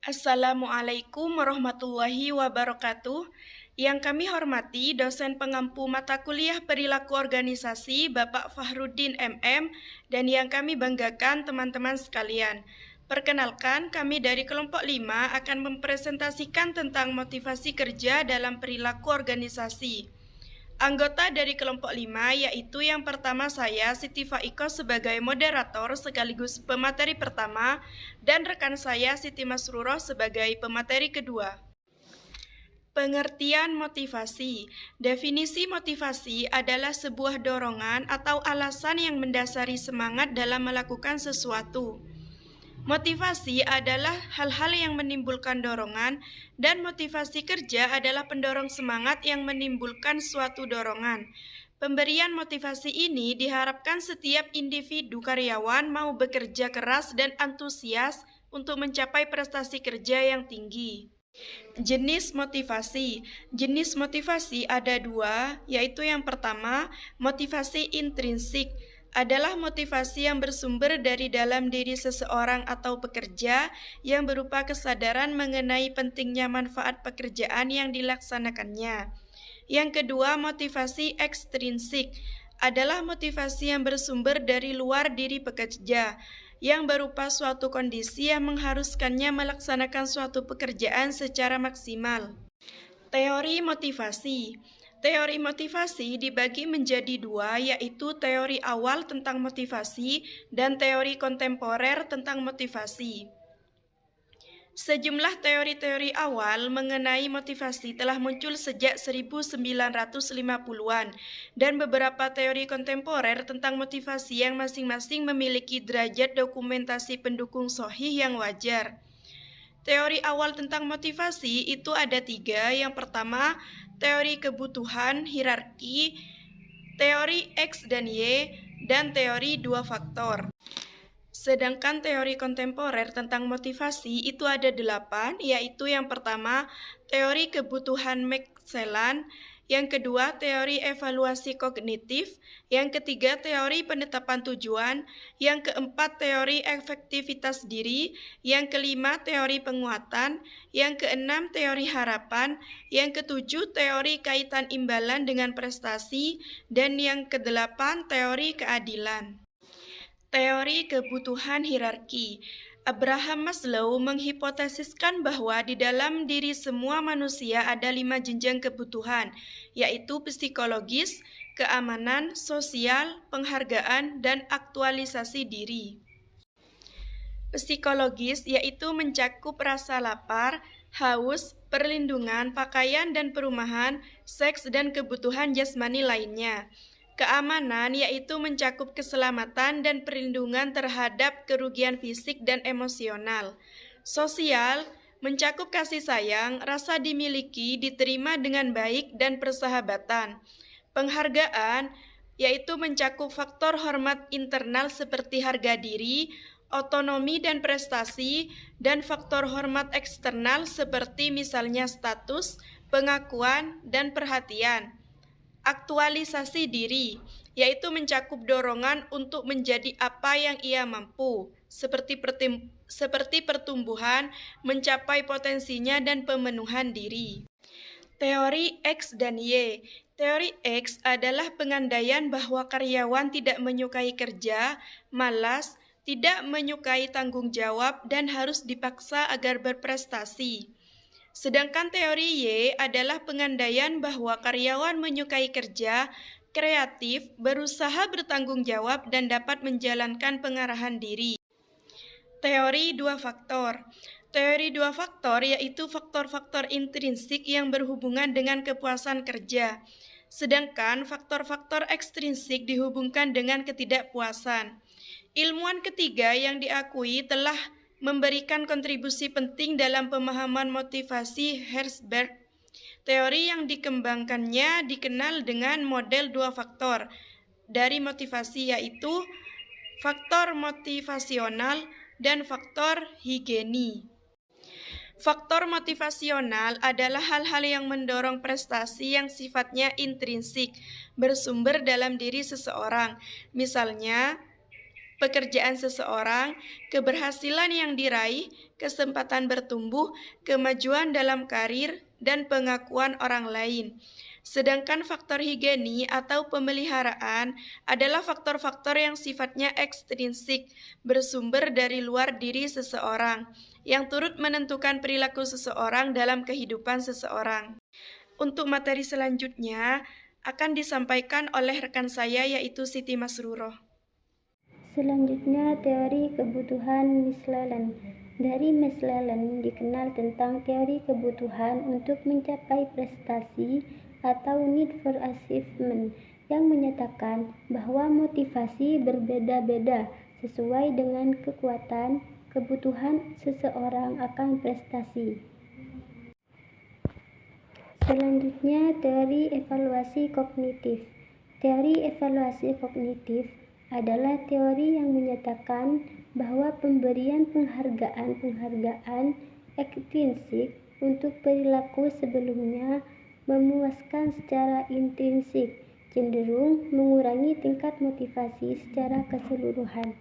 Assalamualaikum warahmatullahi wabarakatuh. Yang kami hormati dosen pengampu mata kuliah perilaku organisasi Bapak Fahruddin MM dan yang kami banggakan teman-teman sekalian. Perkenalkan, kami dari kelompok 5 akan mempresentasikan tentang motivasi kerja dalam perilaku organisasi. Anggota dari kelompok 5 yaitu yang pertama saya, Siti Faiko sebagai moderator sekaligus pemateri pertama dan rekan saya, Siti Masruroh sebagai pemateri kedua. Pengertian motivasi. Definisi motivasi adalah sebuah dorongan atau alasan yang mendasari semangat dalam melakukan sesuatu. Motivasi adalah hal-hal yang menimbulkan dorongan dan motivasi kerja adalah pendorong semangat yang menimbulkan suatu dorongan. Pemberian motivasi ini diharapkan setiap individu karyawan mau bekerja keras dan antusias untuk mencapai prestasi kerja yang tinggi. Jenis motivasi. Jenis motivasi ada dua, yaitu yang pertama, motivasi intrinsik. Adalah motivasi yang bersumber dari dalam diri seseorang atau pekerja yang berupa kesadaran mengenai pentingnya manfaat pekerjaan yang dilaksanakannya. Yang kedua, motivasi ekstrinsik adalah motivasi yang bersumber dari luar diri pekerja yang berupa suatu kondisi yang mengharuskannya melaksanakan suatu pekerjaan secara maksimal. Teori motivasi. Teori motivasi dibagi menjadi dua, yaitu teori awal tentang motivasi dan teori kontemporer tentang motivasi. Sejumlah teori-teori awal mengenai motivasi telah muncul sejak 1950-an dan beberapa teori kontemporer tentang motivasi yang masing-masing memiliki derajat dokumentasi pendukung sahih yang wajar. Teori awal tentang motivasi itu ada tiga. Yang pertama, teori kebutuhan hierarki, teori X dan Y, dan teori dua faktor. Sedangkan teori kontemporer tentang motivasi itu ada 8, yaitu yang pertama, teori kebutuhan Max-Celan, yang kedua, teori evaluasi kognitif, yang ketiga, teori penetapan tujuan, yang keempat, teori efektivitas diri, yang kelima, teori penguatan, yang keenam, teori harapan, yang ketujuh, teori kaitan imbalan dengan prestasi, dan yang kedelapan, teori keadilan. Teori kebutuhan hierarki. Abraham Maslow menghipotesiskan bahwa di dalam diri semua manusia ada 5 jenjang kebutuhan, yaitu psikologis, keamanan, sosial, penghargaan, dan aktualisasi diri. Psikologis yaitu mencakup rasa lapar, haus, perlindungan, pakaian dan perumahan, seks, dan kebutuhan jasmani lainnya. Keamanan yaitu mencakup keselamatan dan perlindungan terhadap kerugian fisik dan emosional. Sosial mencakup kasih sayang, rasa dimiliki, diterima dengan baik, dan persahabatan. Penghargaan yaitu mencakup faktor hormat internal seperti harga diri, otonomi dan prestasi, dan faktor hormat eksternal seperti misalnya status, pengakuan, dan perhatian. Aktualisasi diri, yaitu mencakup dorongan untuk menjadi apa yang ia mampu, seperti pertumbuhan, mencapai potensinya, dan pemenuhan diri. Teori X dan Y. Teori X adalah pengandaian bahwa karyawan tidak menyukai kerja, malas, tidak menyukai tanggung jawab, dan harus dipaksa agar berprestasi. Sedangkan teori Y adalah pengandaian bahwa karyawan menyukai kerja, kreatif, berusaha bertanggung jawab, dan dapat menjalankan pengarahan diri. Teori dua faktor. Teori dua faktor yaitu faktor-faktor intrinsik yang berhubungan dengan kepuasan kerja. Sedangkan faktor-faktor ekstrinsik dihubungkan dengan ketidakpuasan. Ilmuwan ketiga yang diakui telah memberikan kontribusi penting dalam pemahaman motivasi Herzberg. Teori yang dikembangkannya dikenal dengan model dua faktor dari motivasi, yaitu faktor motivasional dan faktor higienis. Faktor motivasional adalah hal-hal yang mendorong prestasi yang sifatnya intrinsik, bersumber dalam diri seseorang. Misalnya, pekerjaan seseorang, keberhasilan yang diraih, kesempatan bertumbuh, kemajuan dalam karir, dan pengakuan orang lain. Sedangkan faktor higienis atau pemeliharaan adalah faktor-faktor yang sifatnya ekstrinsik, bersumber dari luar diri seseorang, yang turut menentukan perilaku seseorang dalam kehidupan seseorang. Untuk materi selanjutnya akan disampaikan oleh rekan saya yaitu Siti Masruroh. Selanjutnya, teori kebutuhan Mislelan. Dari Mislelan dikenal tentang teori kebutuhan untuk mencapai prestasi atau need for achievement, yang menyatakan bahwa motivasi berbeda-beda sesuai dengan kekuatan kebutuhan seseorang akan prestasi. Selanjutnya, teori evaluasi kognitif. Teori evaluasi kognitif adalah teori yang menyatakan bahwa pemberian penghargaan ekstrinsik untuk perilaku sebelumnya memuaskan secara intrinsik, cenderung mengurangi tingkat motivasi secara keseluruhan.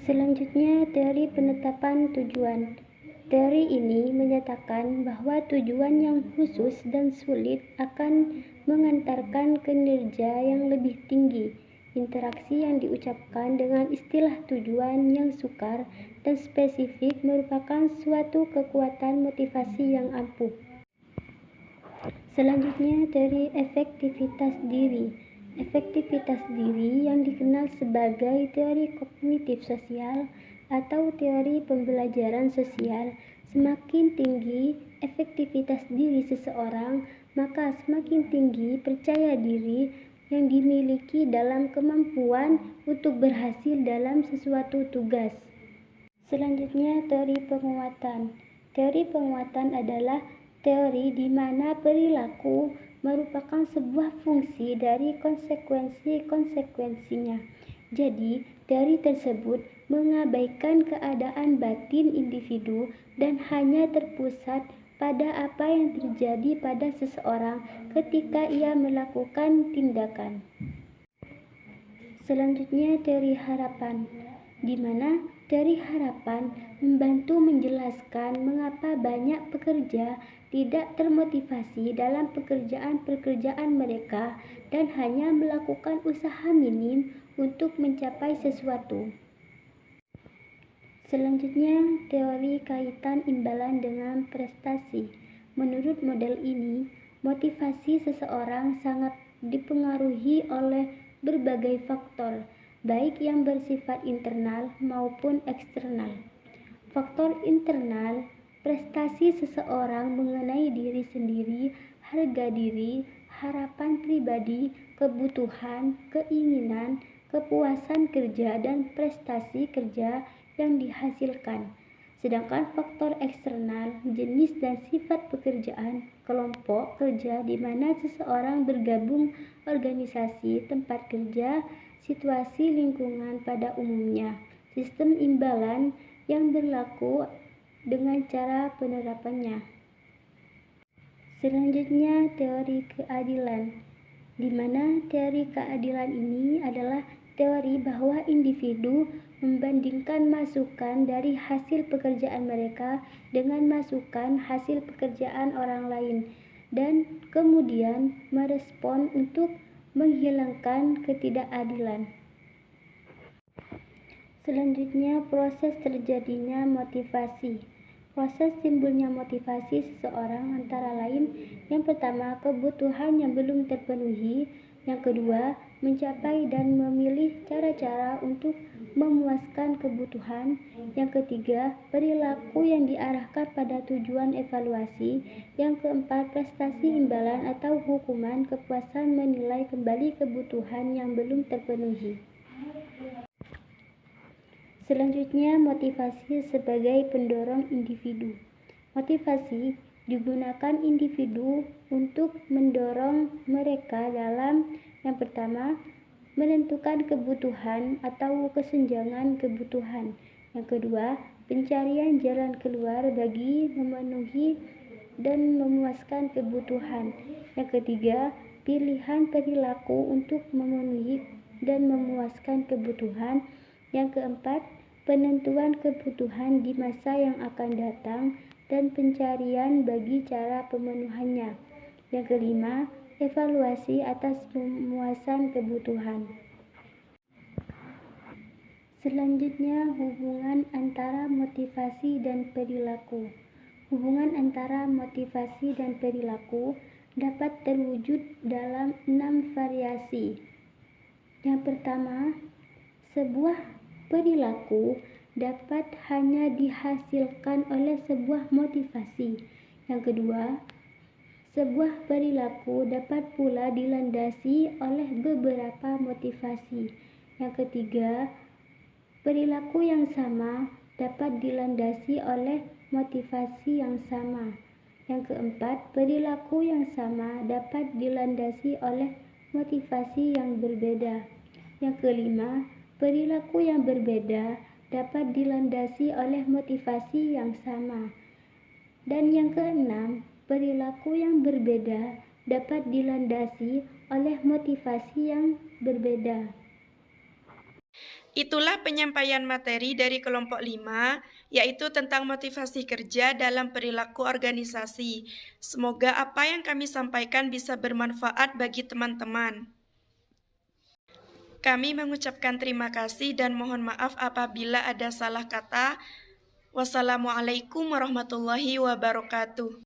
Selanjutnya, teori penetapan tujuan. Teori ini menyatakan bahwa tujuan yang khusus dan sulit akan mengantarkan kinerja yang lebih tinggi. Interaksi yang diucapkan dengan istilah tujuan yang sukar dan spesifik merupakan suatu kekuatan motivasi yang ampuh. Selanjutnya, teori efektivitas diri. Efektivitas diri yang dikenal sebagai teori kognitif sosial atau teori pembelajaran sosial. Semakin tinggi efektivitas diri seseorang, maka semakin tinggi percaya diri yang dimiliki dalam kemampuan untuk berhasil dalam sesuatu tugas. Selanjutnya, teori penguatan. Teori penguatan adalah teori di mana perilaku merupakan sebuah fungsi dari konsekuensi-konsekuensinya. Jadi, teori tersebut mengabaikan keadaan batin individu dan hanya terpusat pada apa yang terjadi pada seseorang ketika ia melakukan tindakan. Selanjutnya, teori harapan, di mana teori harapan membantu menjelaskan mengapa banyak pekerja tidak termotivasi dalam pekerjaan-pekerjaan mereka dan hanya melakukan usaha minim untuk mencapai sesuatu. Selanjutnya, teori kaitan imbalan dengan prestasi. Menurut model ini, motivasi seseorang sangat dipengaruhi oleh berbagai faktor, baik yang bersifat internal maupun eksternal. Faktor internal, prestasi seseorang mengenai diri sendiri, harga diri, harapan pribadi, kebutuhan, keinginan, kepuasan kerja, dan prestasi kerja yang dihasilkan. Sedangkan faktor eksternal, jenis dan sifat pekerjaan, kelompok kerja di mana seseorang bergabung, organisasi, tempat kerja, situasi lingkungan pada umumnya, sistem imbalan yang berlaku dengan cara penerapannya. Selanjutnya, teori keadilan, di mana teori keadilan ini adalah teori bahwa individu membandingkan masukan dari hasil pekerjaan mereka dengan masukan hasil pekerjaan orang lain dan kemudian merespon untuk menghilangkan ketidakadilan. Selanjutnya, proses terjadinya motivasi. Proses timbulnya motivasi seseorang antara lain, yang pertama, kebutuhan yang belum terpenuhi, yang kedua, mencapai dan memilih cara-cara untuk memuaskan kebutuhan, yang ketiga, perilaku yang diarahkan pada tujuan evaluasi, yang keempat, prestasi imbalan atau hukuman kepuasan menilai kembali kebutuhan yang belum terpenuhi. Selanjutnya, motivasi sebagai pendorong individu. Motivasi digunakan individu untuk mendorong mereka dalam yang pertama, menentukan kebutuhan atau kesenjangan kebutuhan. Yang kedua, pencarian jalan keluar bagi memenuhi dan memuaskan kebutuhan. Yang ketiga, pilihan perilaku untuk memenuhi dan memuaskan kebutuhan. Yang keempat, penentuan kebutuhan di masa yang akan datang dan pencarian bagi cara pemenuhannya. Yang kelima, evaluasi atas pemuasan kebutuhan. Selanjutnya, hubungan antara motivasi dan perilaku. Hubungan antara motivasi dan perilaku dapat terwujud dalam 6 variasi. Yang pertama, sebuah perilaku dapat hanya dihasilkan oleh sebuah motivasi. Yang kedua, sebuah perilaku dapat pula dilandasi oleh beberapa motivasi. Yang ketiga, perilaku yang sama dapat dilandasi oleh motivasi yang sama. Yang keempat, perilaku yang sama dapat dilandasi oleh motivasi yang berbeda. Yang kelima, perilaku yang berbeda dapat dilandasi oleh motivasi yang sama. Dan yang keenam, perilaku yang berbeda dapat dilandasi oleh motivasi yang berbeda. Itulah penyampaian materi dari kelompok 5, yaitu tentang motivasi kerja dalam perilaku organisasi. Semoga apa yang kami sampaikan bisa bermanfaat bagi teman-teman. Kami mengucapkan terima kasih dan mohon maaf apabila ada salah kata. Wassalamualaikum warahmatullahi wabarakatuh.